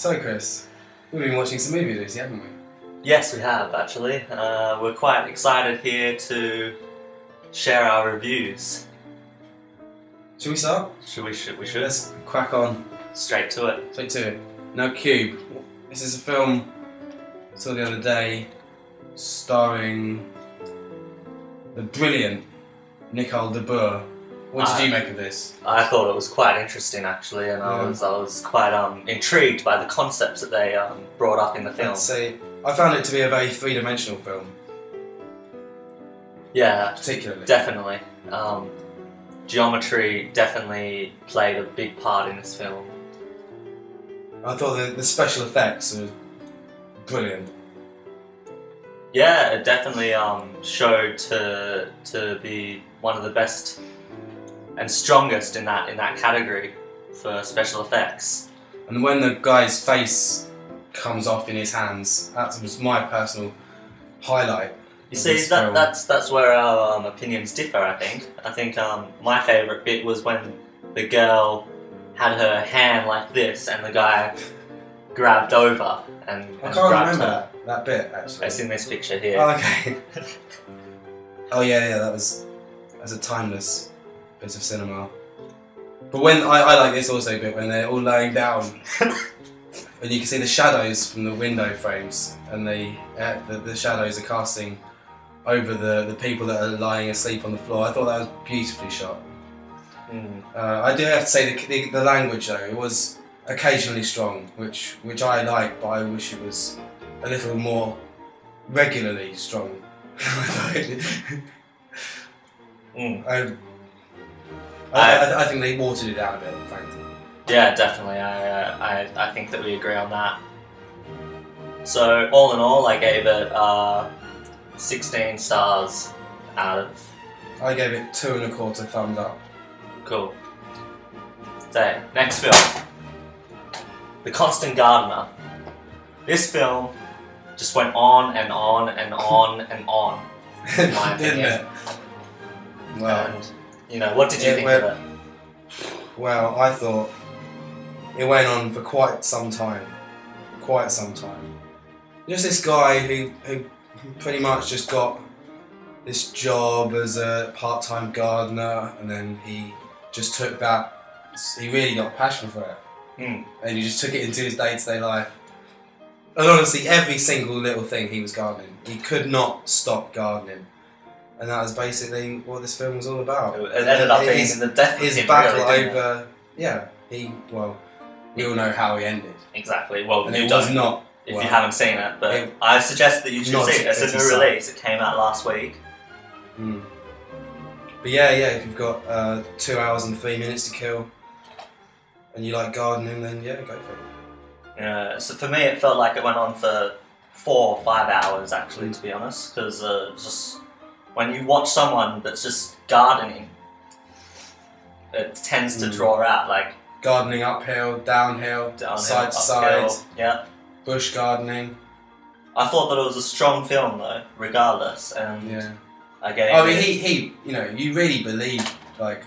So Chris, we've been watching some movies recently, haven't we? Yes, we have actually. We're quite excited here to share our reviews. Should we start? We should. Let's crack on. Straight to it. Straight to it. Now Cube. This is a film I saw the other day starring the brilliant Nicole de Boer. What did you make of this? I thought it was quite interesting actually, and I was quite intrigued by the concepts that they brought up in the film. I found it to be a very three-dimensional film. Yeah, particularly. Definitely. Geometry definitely played a big part in this film. I thought the special effects were brilliant. Yeah, it definitely showed to be one of the best and strongest in that category for special effects. And when the guy's face comes off in his hands, that was my personal highlight. You see, that's where our opinions differ. I think my favourite bit was when the girl had her hand like this, and the guy grabbed over and I can't grabbed remember her. that bit actually. It's in this picture here. Oh, okay. Oh yeah, that's a timeless bit of cinema. But when I like this also bit when they're all laying down, and you can see the shadows from the window frames, and the shadows are casting over the people that are lying asleep on the floor. I thought that was beautifully shot. I do have to say the language though, it was occasionally strong, which I like, but I wish it was a little more regularly strong. I think they watered it down a bit, frankly. Yeah, definitely. I think that we agree on that. So all in all, I gave it 16 stars out of. I gave it 2.25 thumbs up. Cool. So next film, The Constant Gardener. This film just went on and on and on and on. In my opinion. Didn't it? Well, and what did you think of it? Well, I thought it went on for quite some time. Just this guy who pretty much just got this job as a part-time gardener, and then he just took that. He really got a passion for it, and he just took it into his day-to-day life. And honestly, every single little thing he was gardening, he could not stop gardening. And that was basically what this film was all about. It ended up being in the death of his him, battle really, over. Yeah, we all know how he ended. Exactly. Well, and it was not. If you haven't seen it, but I suggest that you should see it. It's a new release. It came out last week. But yeah, if you've got 2 hours and 3 minutes to kill, and you like gardening, then yeah, go for it. Yeah. So for me, it felt like it went on for 4 or 5 hours, actually, to be honest, because just when you watch someone that's just gardening, it tends to draw out like gardening uphill, downhill, side to side. Yeah. Bush gardening. I thought that it was a strong film though, regardless, and I gave he you really believe like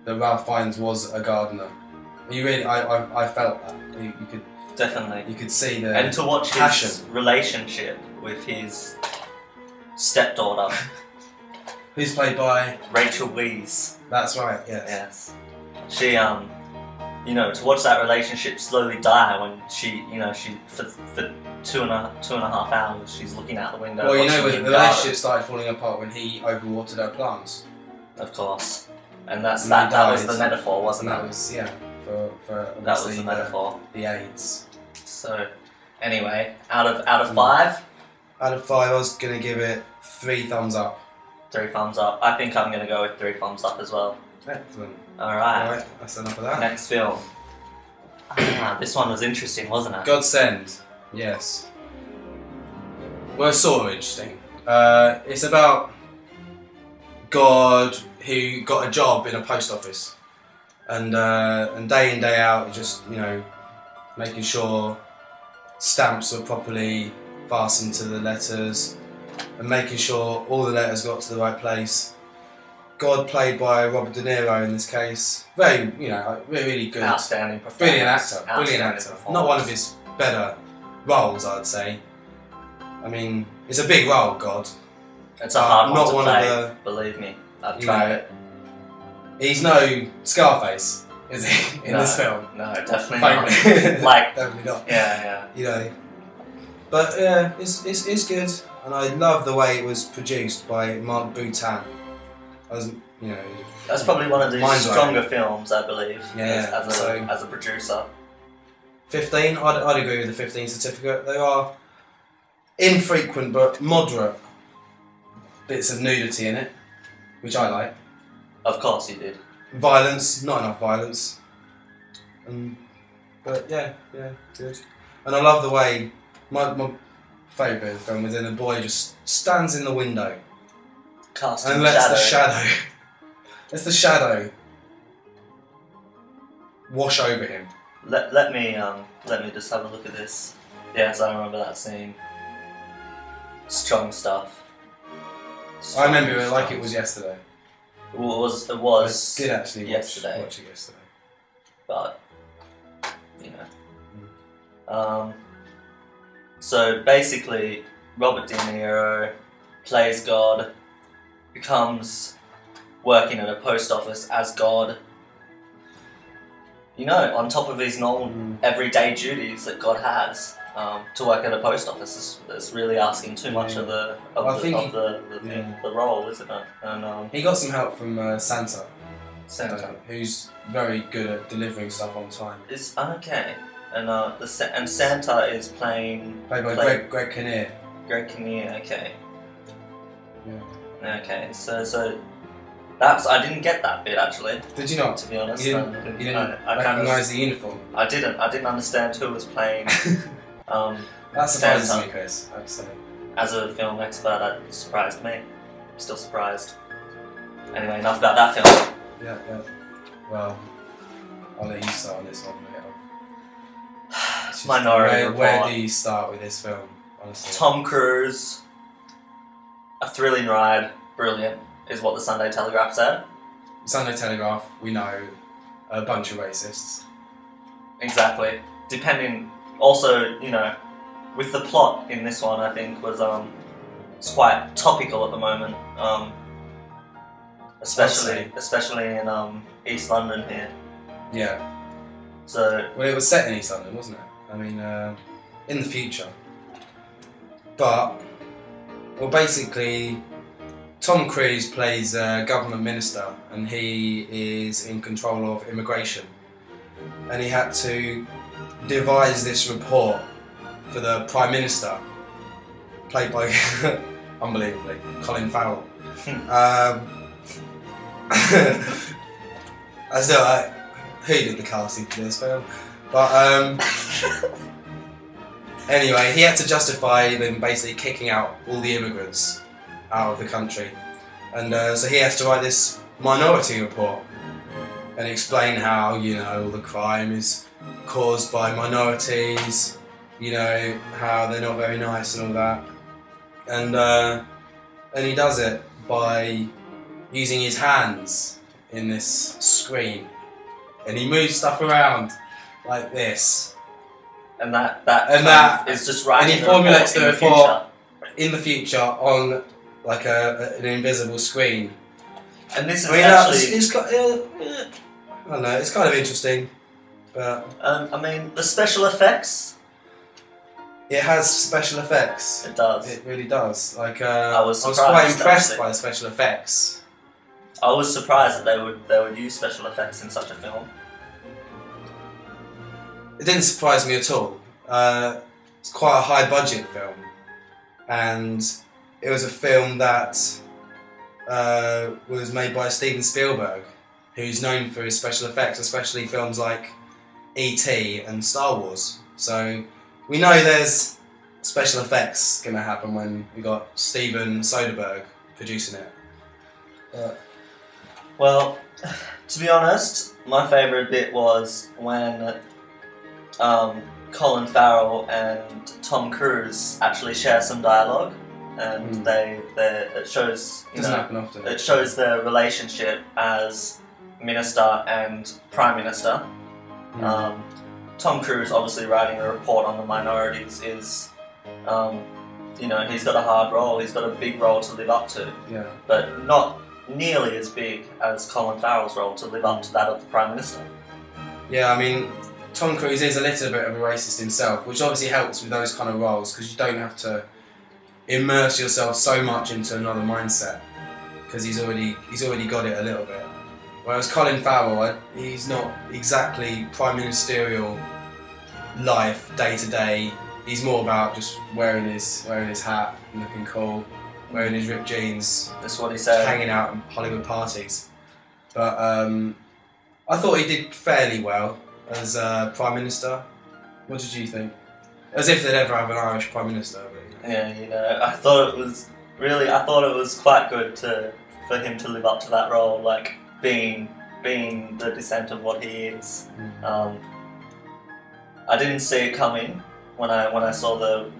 that Ralph Fiennes was a gardener. You really, I felt that. You could definitely. You could see the and to watch passion. His relationship with his stepdaughter, who's played by Rachel Weisz. That's right. Yes. She to watch that relationship slowly die when she for 2.5 hours she's looking out the window. Well, the relationship started falling apart when he overwatered her plants. Of course, and that was the metaphor, wasn't it? That was for that was the metaphor. The AIDS. So, anyway, out of 5. Out of 5, I was gonna give it 3 thumbs up. 3 thumbs up. I think I'm gonna go with 3 thumbs up as well. Excellent. Alright, that's enough of that. Next film. This one was interesting, wasn't it? Godsend. Yes. Well, it's sort of interesting. It's about God who got a job in a post office, and day in day out, just making sure stamps were properly fastened to the letters, and making sure all the letters got to the right place. God, played by Robert De Niro in this case, very, really good. Outstanding performance. Brilliant actor. Not one of his better roles, I'd say. I mean, it's a big role, God. It's a hard one not to one play, of the, believe me. I've you tried know, it. He's no Scarface, is he, in this film? No, definitely Thankfully. not. Like, Definitely not. yeah. You know. But yeah, it's good, and I love the way it was produced by Mark Boutin. I was, you know, that's probably one of the mind-blowing. stronger films, I believe, Yeah, as a producer. 15, I'd agree with the 15 certificate. There are infrequent but moderate bits of nudity in it, which I like. Of course you did. Violence, not enough violence. But yeah, good. And I love the way, my favourite bit of the film was when the boy just stands in the window Casting and lets shadow. lets the shadow wash over him. Let me just have a look at this. Yes, I remember that scene. Strong stuff. I remember it like it was yesterday. It was. I did actually yesterday. watch it yesterday. But you know. So basically, Robert De Niro plays God, becomes working at a post office as God. You know, on top of his normal everyday duties that God has, to work at a post office is really asking too much of the role, isn't it? And he got some help from Santa, Santa who's very good at delivering stuff on time. is okay, and Santa is played by Greg Kinnear. Greg Kinnear. Okay. Yeah. Okay. So that's I didn't get that bit actually. Did you not? To be honest, You didn't recognise the uniform. I didn't understand who was playing. That surprises Santa. me, Chris. I'd say. As a film expert, that surprised me. I'm still surprised. Anyway, enough about that film. Yeah. Well, I'll let you start on this one. Minority Report. Where do you start with this film, honestly? Tom Cruise, a thrilling ride, brilliant, is what the Sunday Telegraph said. Sunday Telegraph, we know, a bunch of racists. Exactly. Depending, also, you know, with the plot in this one, I think was it's quite topical at the moment, especially in East London here. Yeah. So. Well, it was set in East London, wasn't it? I mean, in the future. But, well, basically, Tom Cruise plays a government minister, and he is in control of immigration, and he had to devise this report for the Prime Minister, played by, unbelievably, Colin Farrell. Who did the casting for this film? But anyway, he had to justify them basically kicking out all the immigrants out of the country, and so he has to write this Minority Report and explain how, you know, all the crime is caused by minorities, you know, how they're not very nice and all that, and he does it by using his hands in this screen, and he moves stuff around like this, and that is just right. And he formulates the report in the future on like an invisible screen. And this is it's got, I don't know, it's kind of interesting, but I mean, the special effects. It has special effects. It does. It really does. Like I was quite impressed by the special effects. I was surprised that they would use special effects in such a film. It didn't surprise me at all. It's quite a high budget film, and it was a film that was made by Steven Spielberg, who's known for his special effects, especially films like E.T. and Star Wars. So we know there's special effects going to happen when we got Steven Soderbergh producing it. Well, to be honest, my favourite bit was when Colin Farrell and Tom Cruise actually share some dialogue, and it shows it shows their relationship as minister and prime minister. Tom Cruise obviously writing a report on the minorities is, you know, he's got a hard role, he's got a big role to live up to, Yeah. but not nearly as big as Colin Farrell's role to live up to that of the Prime Minister. Yeah, I mean, Tom Cruise is a little bit of a racist himself, which obviously helps with those kind of roles because you don't have to immerse yourself so much into another mindset because he's already got it a little bit. Whereas Colin Farrell, he's not exactly prime ministerial life day to day. He's more about just wearing his hat, looking cool, wearing his ripped jeans. That's what he said. Hanging out at Hollywood parties. But I thought he did fairly well as Prime Minister. What did you think? As if they'd ever have an Irish Prime Minister. But, Yeah, you know, I thought it was quite good for him to live up to that role, like being the descent of what he is. I didn't see it coming when I saw the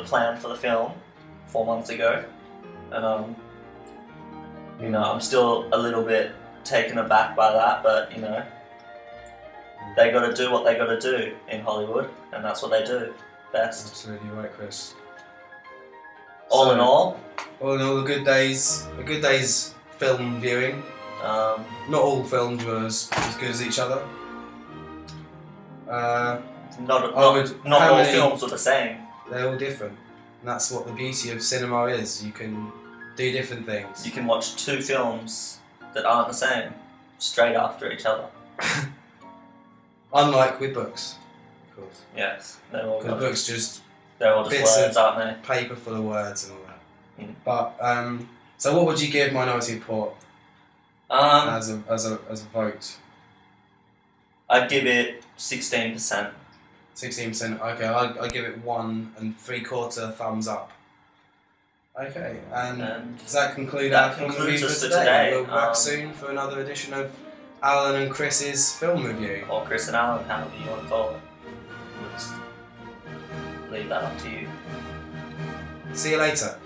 plan for the film 4 months ago, and you know, I'm still a little bit taken aback by that, but you know, they got to do what they got to do in Hollywood, and that's what they do best. Absolutely right, Chris. All in all, a good day's film viewing. Not all films were as good as each other. not all films were the same. They're all different, and that's what the beauty of cinema is. You can do different things. You can watch two films that aren't the same straight after each other. Unlike with books, of course. Yes, they're all Because books they're all just bits words, of aren't they? paper full of words and all that. Mm. But so what would you give Minority Report as a vote? I'd give it 16%. 16%. Okay, I'd give it 1 3/4 thumbs up. Okay, and does that conclude that our film concludes review us for for today? today. We'll be back soon for another edition of Alan and Chris's film review. Or Chris and Alan, however you want to call it. We'll just leave that up to you. See you later.